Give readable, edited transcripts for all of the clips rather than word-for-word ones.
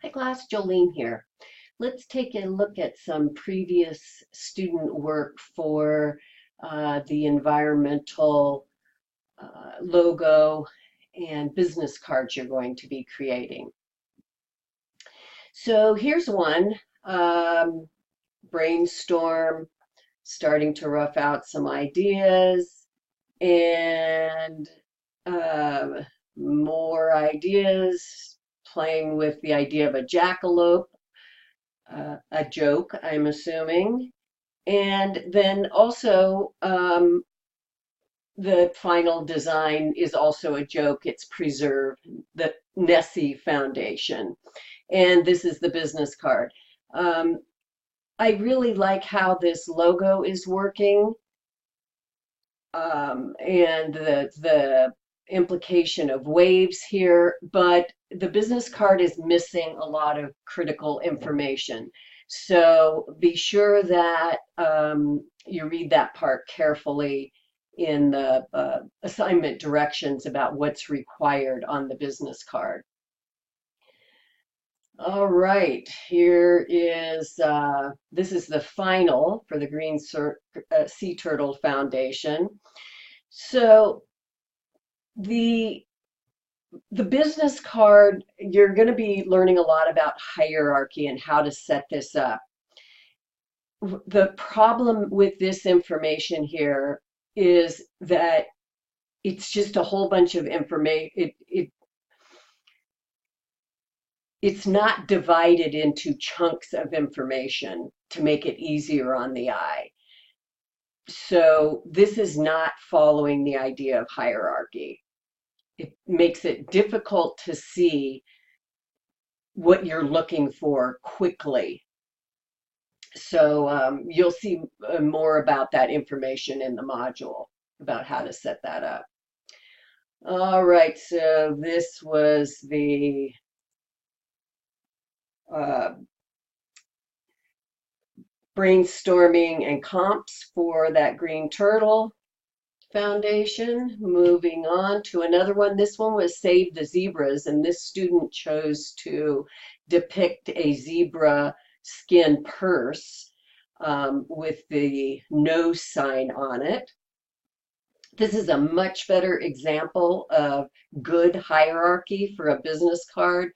Hi class, Jolene here. Let's take a look at some previous student work for the environmental logo and business cards you're going to be creating. So here's one, brainstorm, starting to rough out some ideas and more ideas, playing with the idea of a jackalope. A joke, I'm assuming. And then also, the final design is also a joke. It's preserved, the Nessie Foundation. And this is the business card. Um, I really like how this logo is working, and the implication of waves here, but the business card is missing a lot of critical information. So be sure that you read that part carefully in the assignment directions about what's required on the business card. All right, here is, this is the final for the Green Sea Turtle Foundation. So the the business card, you're going to be learning a lot about hierarchy and how to set this up. The problem with this information here is that it's just a whole bunch of information. It's not divided into chunks of information to make it easier on the eye. So this is not following the idea of hierarchy. It makes it difficult to see what you're looking for quickly. So you'll see more about that information in the module about how to set that up. All right, so this was the uh, brainstorming and comps for that Green Turtle Foundation. Moving on to another one. This one was Save the Zebras, and this student chose to depict a zebra skin purse with the no sign on it. This is a much better example of good hierarchy for a business card.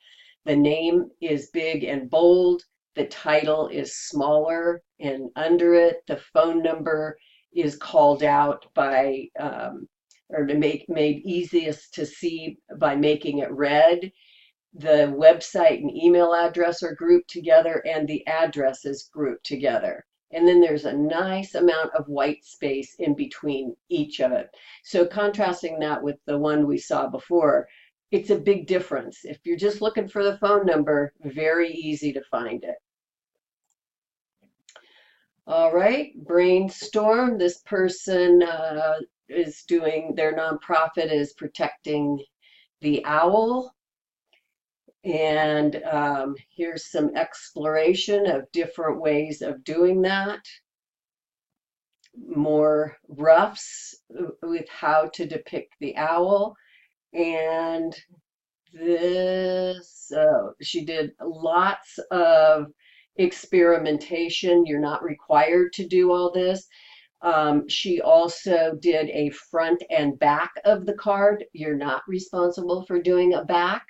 The name is big and bold. The title is smaller, and under it, the phone number is called out by, or made easiest to see by making it red. The website and email address are grouped together, and the address is grouped together. And then there's a nice amount of white space in between each of it. So contrasting that with the one we saw before, it's a big difference. If you're just looking for the phone number, very easy to find it. All right, brainstorm. This person is doing, their nonprofit is protecting the owl. And here's some exploration of different ways of doing that. More roughs with how to depict the owl. And this, she did lots of experimentation. You're not required to do all this. She also did a front and back of the card. You're not responsible for doing a back.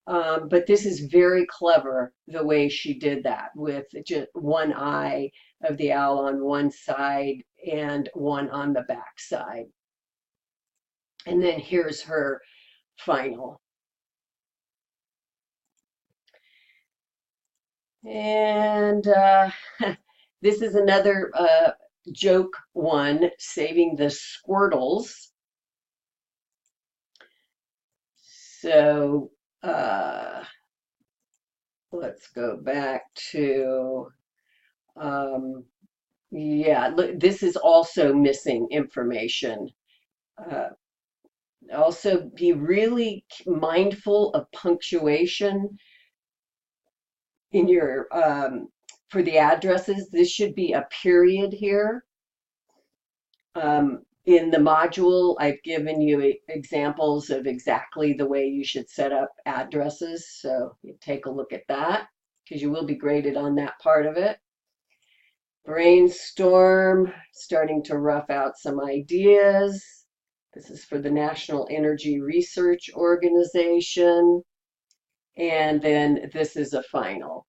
But this is very clever the way she did that, with just one eye of the owl on one side and one on the back side. And then here's her final. And this is another joke one, saving the Squirtles. So let's go back to, yeah, look, this is also missing information. Also, be really mindful of punctuation in your, for the addresses. This should be a period here. In the module, I've given you examples of exactly the way you should set up addresses. So you take a look at that because you will be graded on that part of it. Brainstorm, starting to rough out some ideas. This is for the National Energy Research Organization. And then this is a final.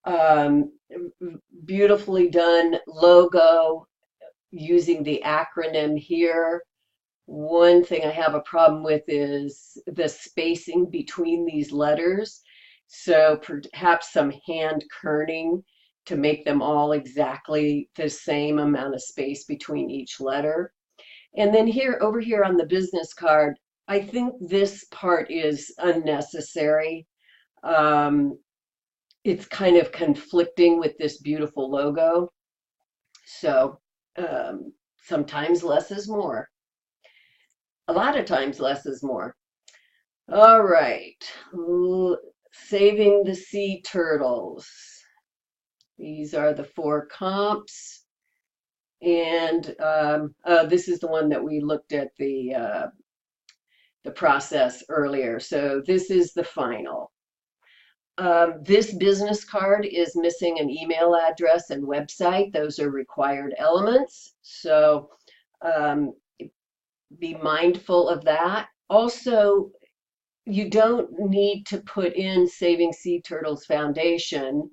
Um, Beautifully done logo using the acronym here. One thing I have a problem with is the spacing between these letters. So perhaps some hand kerning to make them all exactly the same amount of space between each letter. And then here, over here on the business card, I think this part is unnecessary. Um, it's kind of conflicting with this beautiful logo. So sometimes less is more. A lot of times less is more. All right, saving the sea turtles. These are the 4 comps. And this is the one that we looked at the process earlier. So this is the final. This business card is missing an email address and website. Those are required elements. So be mindful of that. Also, you don't need to put in Saving Sea Turtles Foundation.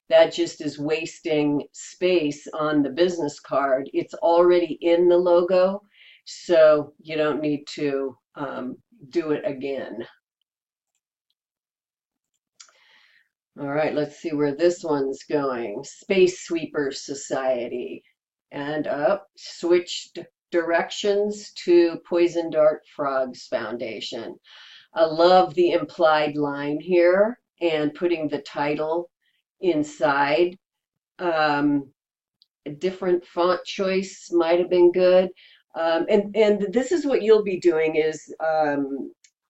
That just is wasting space on the business card. It's already in the logo, so you don't need to do it again. All right, let's see where this one's going. Space Sweeper Society. And up, switched directions to Poison Dart Frogs Foundation. I love the implied line here and putting the title inside. A different font choice might have been good. And this is what you'll be doing is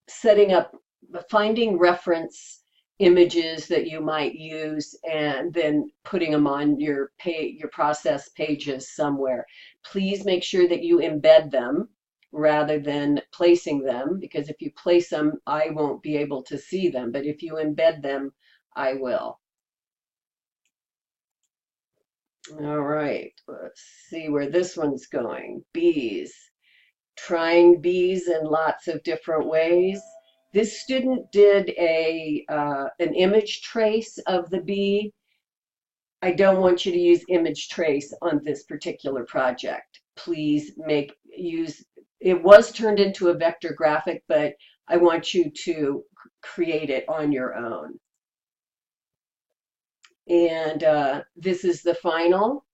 setting up, finding reference images that you might use and then putting them on your process pages somewhere. Please make sure that you embed them rather than placing them, because if you place them, I won't be able to see them, but if you embed them, I will. All right, let's see where this one's going. Bees. Trying bees in lots of different ways. This student did an image trace of the bee. I don't want you to use image trace on this particular project. Please use, it was turned into a vector graphic, but I want you to create it on your own. And this is the final.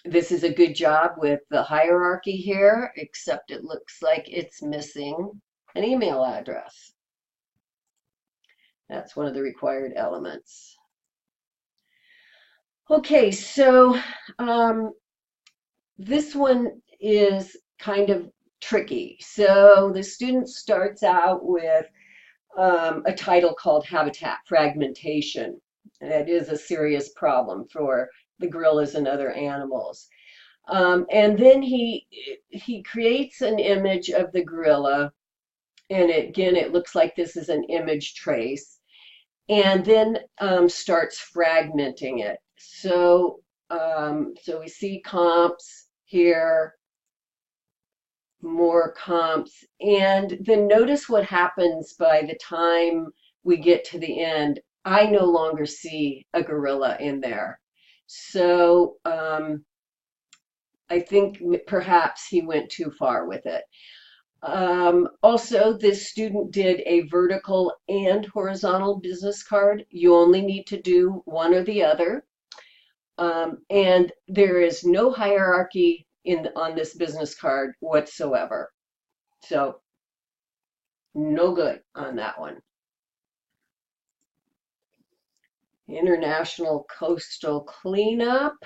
This is a good job with the hierarchy here, except it looks like it's missing an email address. That's one of the required elements. Okay, so this one is kind of tricky. So the student starts out with a title called Habitat Fragmentation. That is a serious problem for the gorillas and other animals. And then he creates an image of the gorilla, and again, it looks like this is an image trace, and then starts fragmenting it. So, so we see comps here, more comps, and then notice what happens by the time we get to the end. I no longer see a gorilla in there. So I think perhaps he went too far with it. Also, this student did a vertical and horizontal business card. You only need to do one or the other. And there is no hierarchy on this business card whatsoever. So no good on that one. International Coastal Cleanup.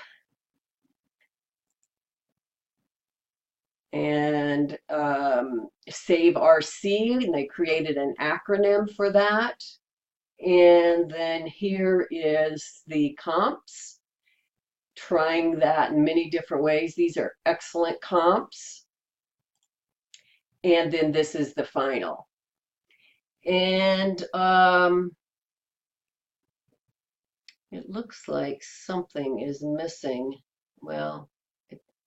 And Save RC, and they created an acronym for that. And then here is the comps. trying that in many different ways. These are excellent comps. And then this is the final. And it looks like something is missing. Well,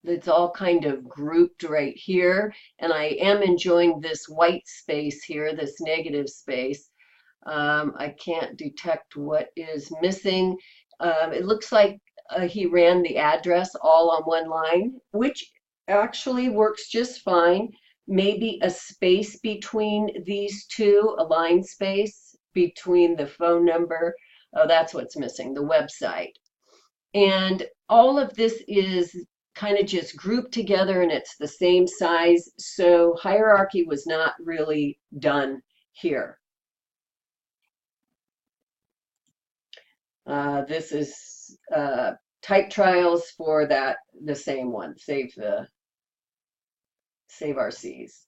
it's all kind of grouped right here. And I am enjoying this white space here, this negative space. I can't detect what is missing. It looks like he ran the address all on one line, which actually works just fine. Maybe a space between these two, a line space between the phone number. Oh, that's what's missing, the website. And all of this is kind of just grouped together and it's the same size. So hierarchy was not really done here. This is type trials for the same one, save our C's.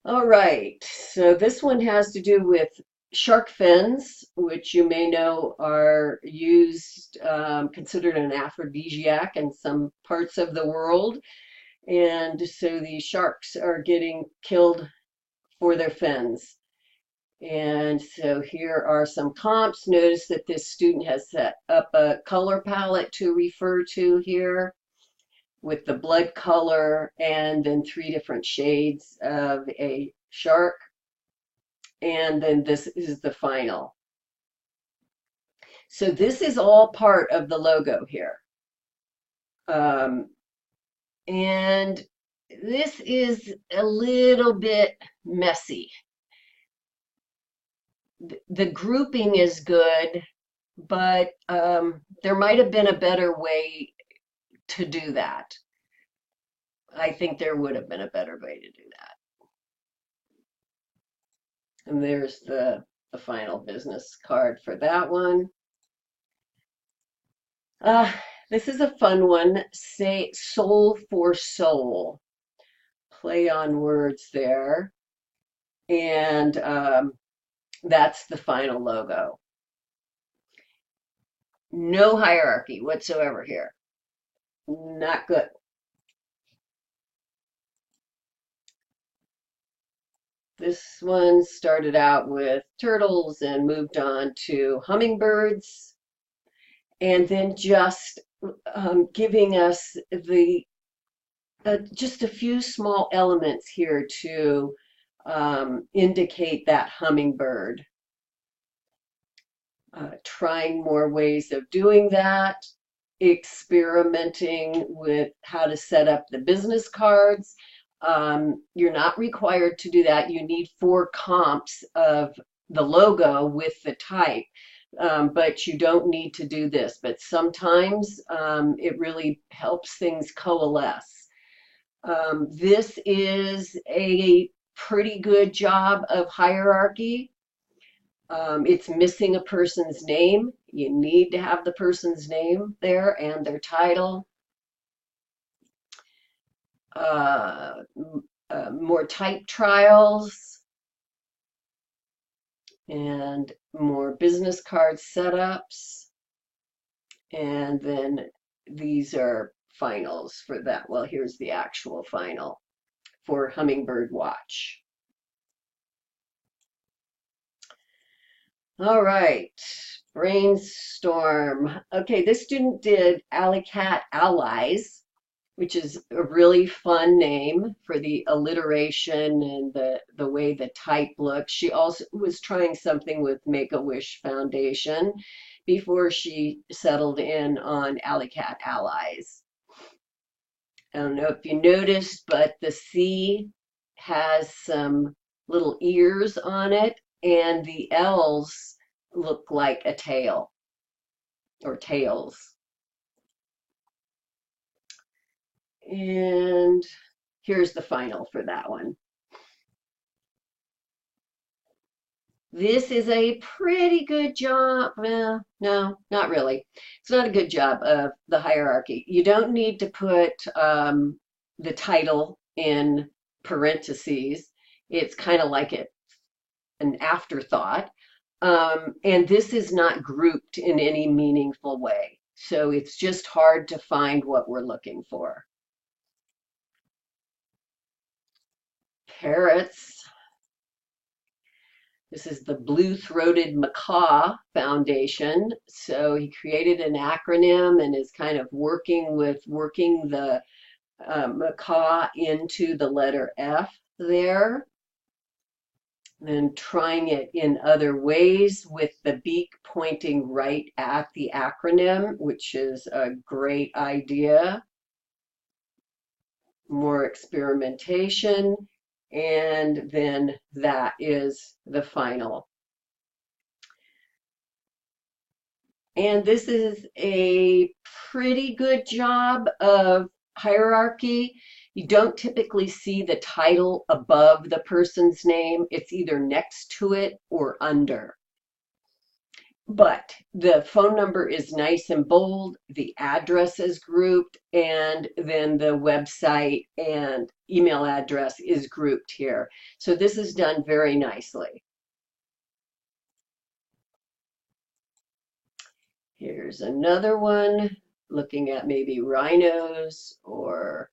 All right, so this one has to do with shark fins, which you may know are used, considered an aphrodisiac in some parts of the world. And so these sharks are getting killed for their fins. And so here are some comps. Notice that this student has set up a color palette to refer to here with the blood color and then 3 different shades of a shark. And then this is the final. So this is all part of the logo here. And this is a little bit messy. The grouping is good, but there might have been a better way to do that. I think there would have been a better way to do that. And there's the final business card for that one. This is a fun one. Say soul for soul. Play on words there. And that's the final logo. No hierarchy whatsoever here. Not good. This one started out with turtles and moved on to hummingbirds, and then just giving us the just a few small elements here to indicate that hummingbird. Trying more ways of doing that, experimenting with how to set up the business cards. You're not required to do that. You need 4 comps of the logo with the type, but you don't need to do this. But sometimes it really helps things coalesce. This is a pretty good job of hierarchy. It's missing a person's name. You need to have the person's name there and their title. More type trials and more business card setups. And then these are finals for that. Well, here's the actual final for Hummingbird Watch. All right, brainstorm. Okay, this student did Alley Cat Allies, which is a really fun name for the alliteration and the way the type looks. She also was trying something with Make-A-Wish Foundation before she settled in on Alley Cat Allies. I don't know if you noticed, but the C has some little ears on it, and the L's look like a tail or tails. And here's the final for that one. This is a pretty good job. Well, no, not really. It's not a good job of the hierarchy. You don't need to put the title in parentheses. It's kind of like an afterthought. And this is not grouped in any meaningful way. So it's just hard to find what we're looking for. Parrots. This is the Blue-Throated Macaw Foundation. So he created an acronym and is kind of working the macaw into the letter F there. Then trying it in other ways with the beak pointing right at the acronym, which is a great idea. More experimentation, and then that is the final. And this is a pretty good job of hierarchy. You don't typically see the title above the person's name. It's either next to it or under. But the phone number is nice and bold, the address is grouped, and then the website and email address is grouped here. So this is done very nicely. Here's another one looking at maybe rhinos or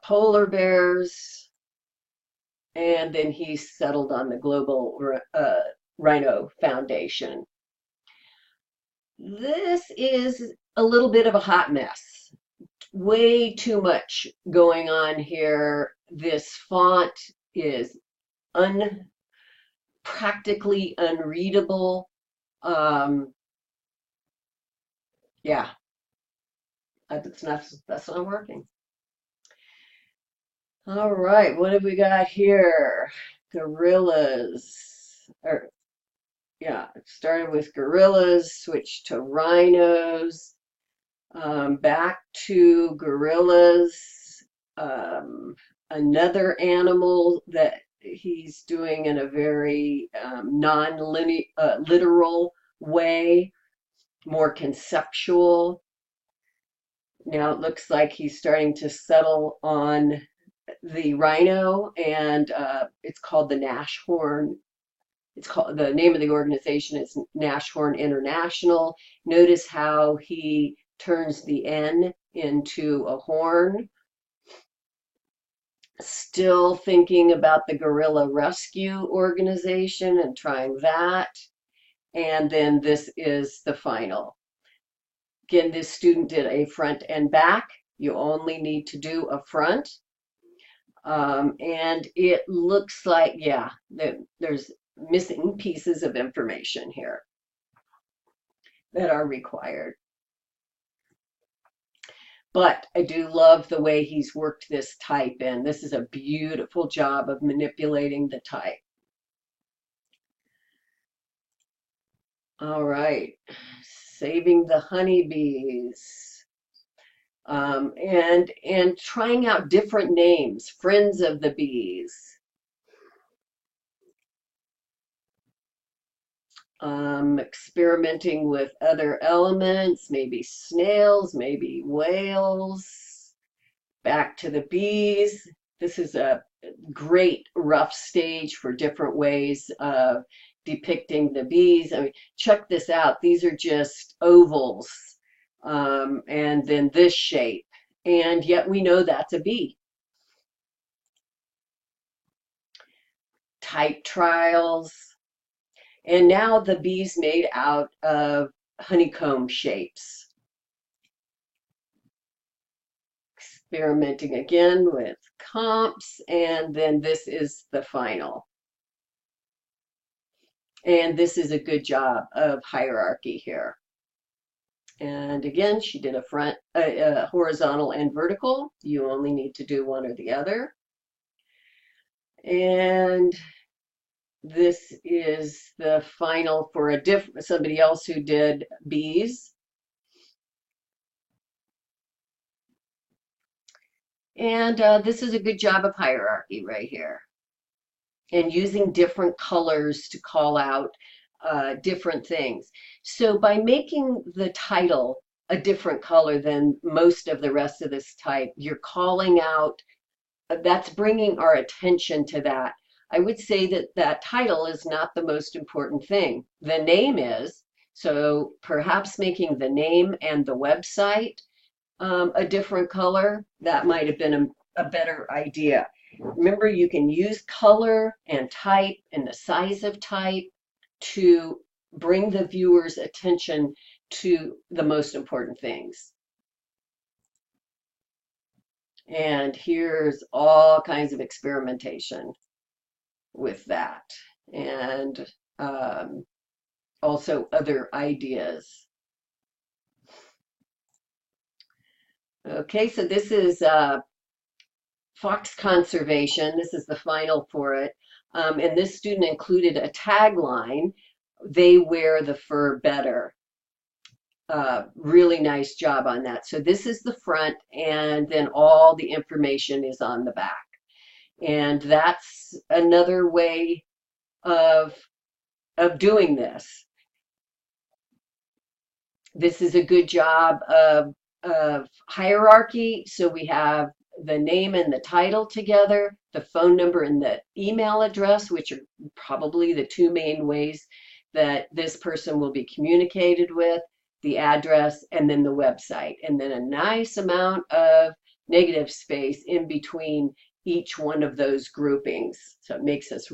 polar bears. And then he settled on the Global Rhino Foundation. This is a little bit of a hot mess. Way too much going on here. This font is practically unreadable. Yeah, that's not working. All right, what have we got here? Gorillas. Yeah, it started with gorillas, switched to rhinos, back to gorillas, another animal that he's doing in a very non-literal way, more conceptual. Now it looks like he's starting to settle on the rhino, and it's called the Nashorn. The name of the organization is Nashorn International. Notice how he turns the N into a horn. Still thinking about the Gorilla Rescue Organization and trying that. And then this is the final. Again, this student did a front and back. You only need to do a front. And it looks like, yeah, there's missing pieces of information here that are required. But I do love the way he's worked this type in. This is a beautiful job of manipulating the type. All right, saving the honeybees. And trying out different names, friends of the bees. Experimenting with other elements, maybe snails, maybe whales. Back to the bees. This is a great rough stage for different ways of depicting the bees. I mean, check this out. These are just ovals, and then this shape, and yet we know that's a bee. Type trials. And now the bees made out of honeycomb shapes. Experimenting again with comps, and then this is the final. And this is a good job of hierarchy here. And again, she did a front, horizontal and vertical. You only need to do one or the other. And this is the final for somebody else who did bees. And this is a good job of hierarchy right here. And using different colors to call out different things. So by making the title a different color than most of the rest of this type, you're calling out, that's bringing our attention to that. I would say that that title is not the most important thing. The name is, So perhaps making the name and the website a different color, that might have been a better idea. Remember, you can use color and type and the size of type to bring the viewer's attention to the most important things. And here's all kinds of experimentation with that, and also other ideas. Okay, so this is fox conservation. This is the final for it. And this student included a tagline, "They wear the fur better." Really nice job on that. So this is the front, and then all the information is on the back. And that's another way of doing this. This is a good job of hierarchy. So we have the name and the title together, the phone number and the email address, which are probably the two main ways that this person will be communicated with, the address, and then the website, and then a nice amount of negative space in between each one of those groupings. So it makes it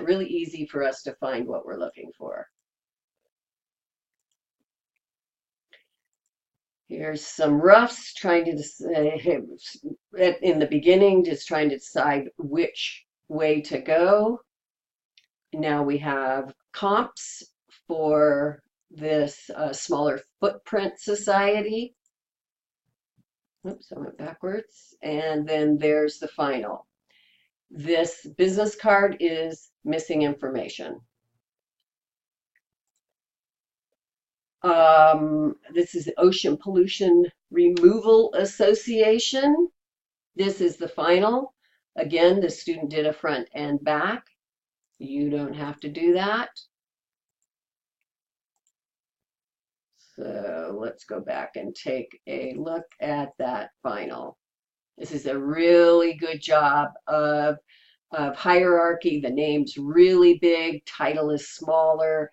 really easy for us to find what we're looking for. Here's some roughs trying to in the beginning, just trying to decide which way to go. Now we have comps for this smaller footprint society. Oops, I went backwards. And then there's the final. This business card is missing information. This is the Ocean Pollution Removal Association. This is the final. Again, the student did a front and back. You don't have to do that. So let's go back and take a look at that final. This is a really good job of hierarchy. The name's really big, title is smaller.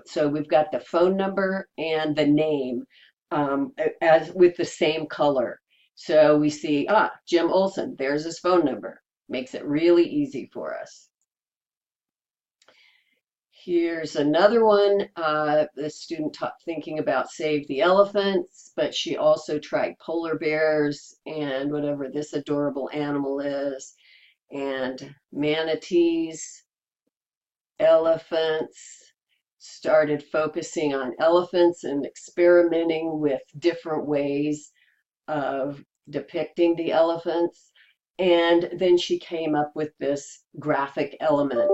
So we've got the phone number and the name as with the same color. So we see, Jim Olson, there's his phone number. Makes it really easy for us. Here's another one. The student thinking about Save the Elephants, but she also tried polar bears and whatever this adorable animal is, and manatees, elephants. Started focusing on elephants and experimenting with different ways of depicting the elephants. And then she came up with this graphic element,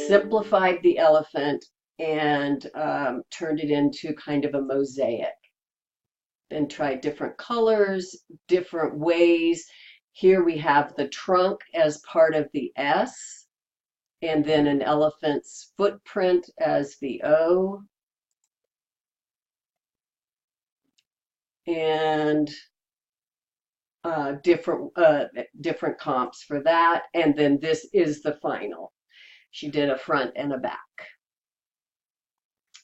simplified the elephant, and turned it into kind of a mosaic. Then tried different colors, different ways. Here we have the trunk as part of the S, and then an elephant's footprint as the O. And different comps for that. And then this is the final. She did a front and a back.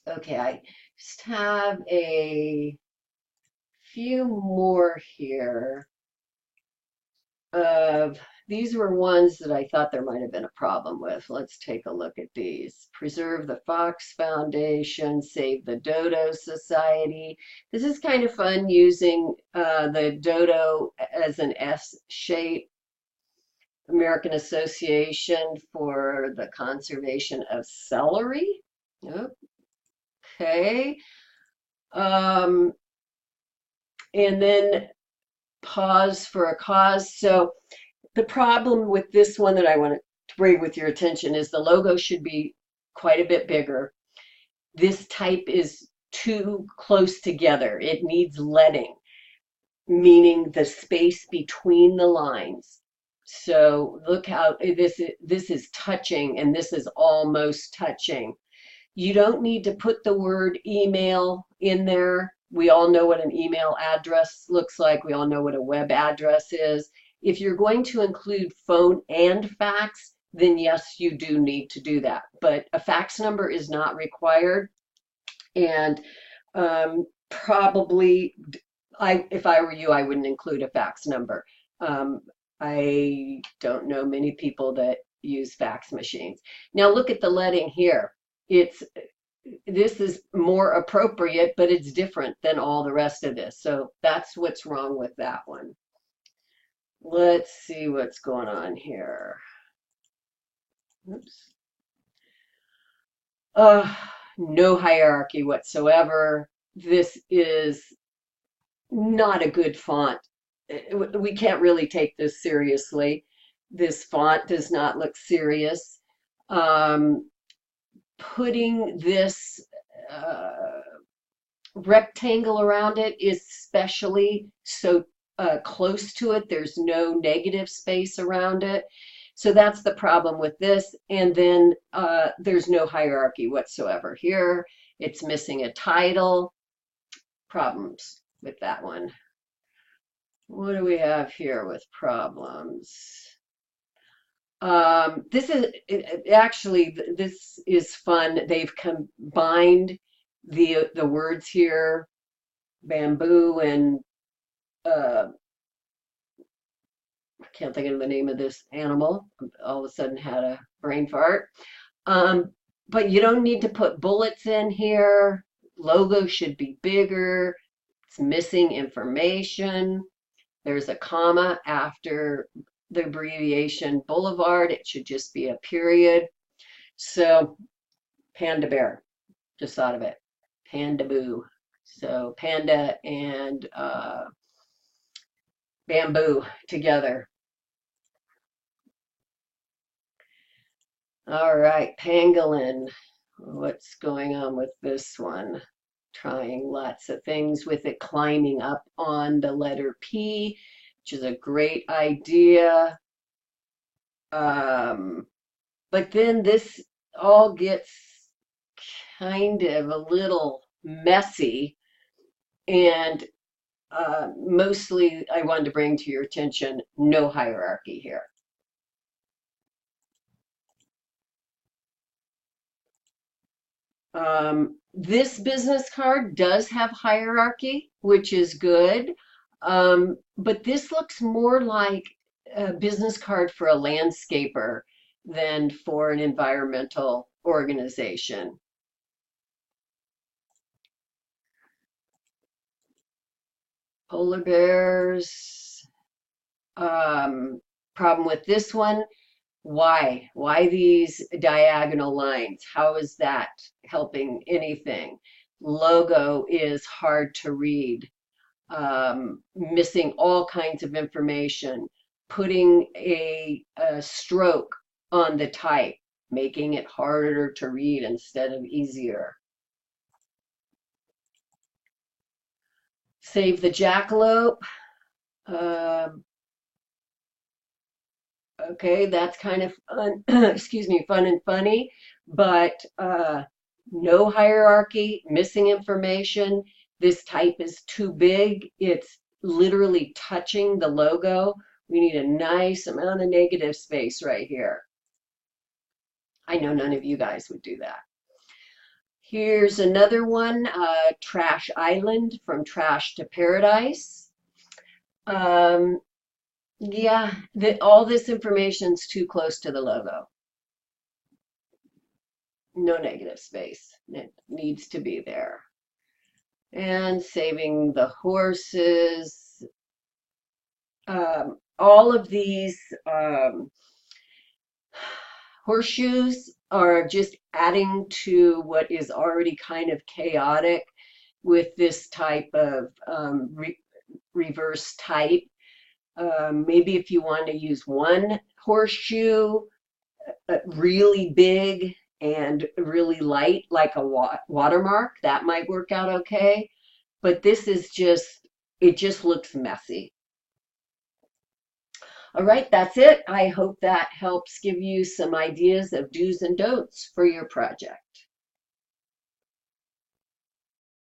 Okay, I just have a few more here of these were ones that I thought there might have been a problem with. Let's take a look at these. Preserve the Fox Foundation, Save the Dodo Society. This is kind of fun using the dodo as an S shape. American Association for the Conservation of Celery. Okay. And then pause for a cause. So the problem with this one that I want to bring with your attention is the logo should be quite a bit bigger. This type is too close together. It needs leading, meaning the space between the lines. So look how this is touching and this is almost touching. You don't need to put the word email in there. We all know what an email address looks like. We all know what a web address is. If you're going to include phone and fax, then yes, you do need to do that. But a fax number is not required. And probably, if I were you, I wouldn't include a fax number. Um, I don't know many people that use fax machines. Now look at the leading here. It's this is more appropriate, but it's different than all the rest of this. So that's what's wrong with that one. Let's see what's going on here. Oops. No hierarchy whatsoever. This is not a good font. We can't really take this seriously. This font does not look serious. Um, Putting this rectangle around it, especially so close to it, there's no negative space around it. So that's the problem with this. And then there's no hierarchy whatsoever here. It's missing a title. Problems with that one. What do we have here with problems? This is actually, this is fun. They've combined the words here, bamboo and I can't think of the name of this animal. All of a sudden had a brain fart. But you don't need to put bullets in here. Logo should be bigger. It's missing information. There's a comma after the abbreviation Boulevard. It should just be a period. So Panda Bear, just thought of it. Panda Boo. So panda and bamboo together. All right, pangolin. What's going on with this one? Trying lots of things with it, climbing up on the letter P, which is a great idea. But then this all gets kind of a little messy, and mostly I wanted to bring to your attention no hierarchy here. This business card does have hierarchy, which is good, but this looks more like a business card for a landscaper than for an environmental organization. Polar bears. Problem with this one, why? Why these diagonal lines? How is that helping anything? Logo is hard to read. Missing all kinds of information. Putting a stroke on the type, making it harder to read instead of easier. Save the jackalope. Okay, that's kind of fun, excuse me, fun and funny, but no hierarchy, missing information. This type is too big. It's literally touching the logo. We need a nice amount of negative space right here. I know none of you guys would do that. Here's another one, Trash Island, from Trash to Paradise. Yeah, all this information's too close to the logo. No negative space. It needs to be there. And saving the horses. All of these horseshoes are just adding to what is already kind of chaotic with this type of reverse type. Maybe if you want to use one horseshoe, really big and really light, like a watermark, that might work out okay. But this is just, it just looks messy. All right, that's it. I hope that helps give you some ideas of do's and don'ts for your project.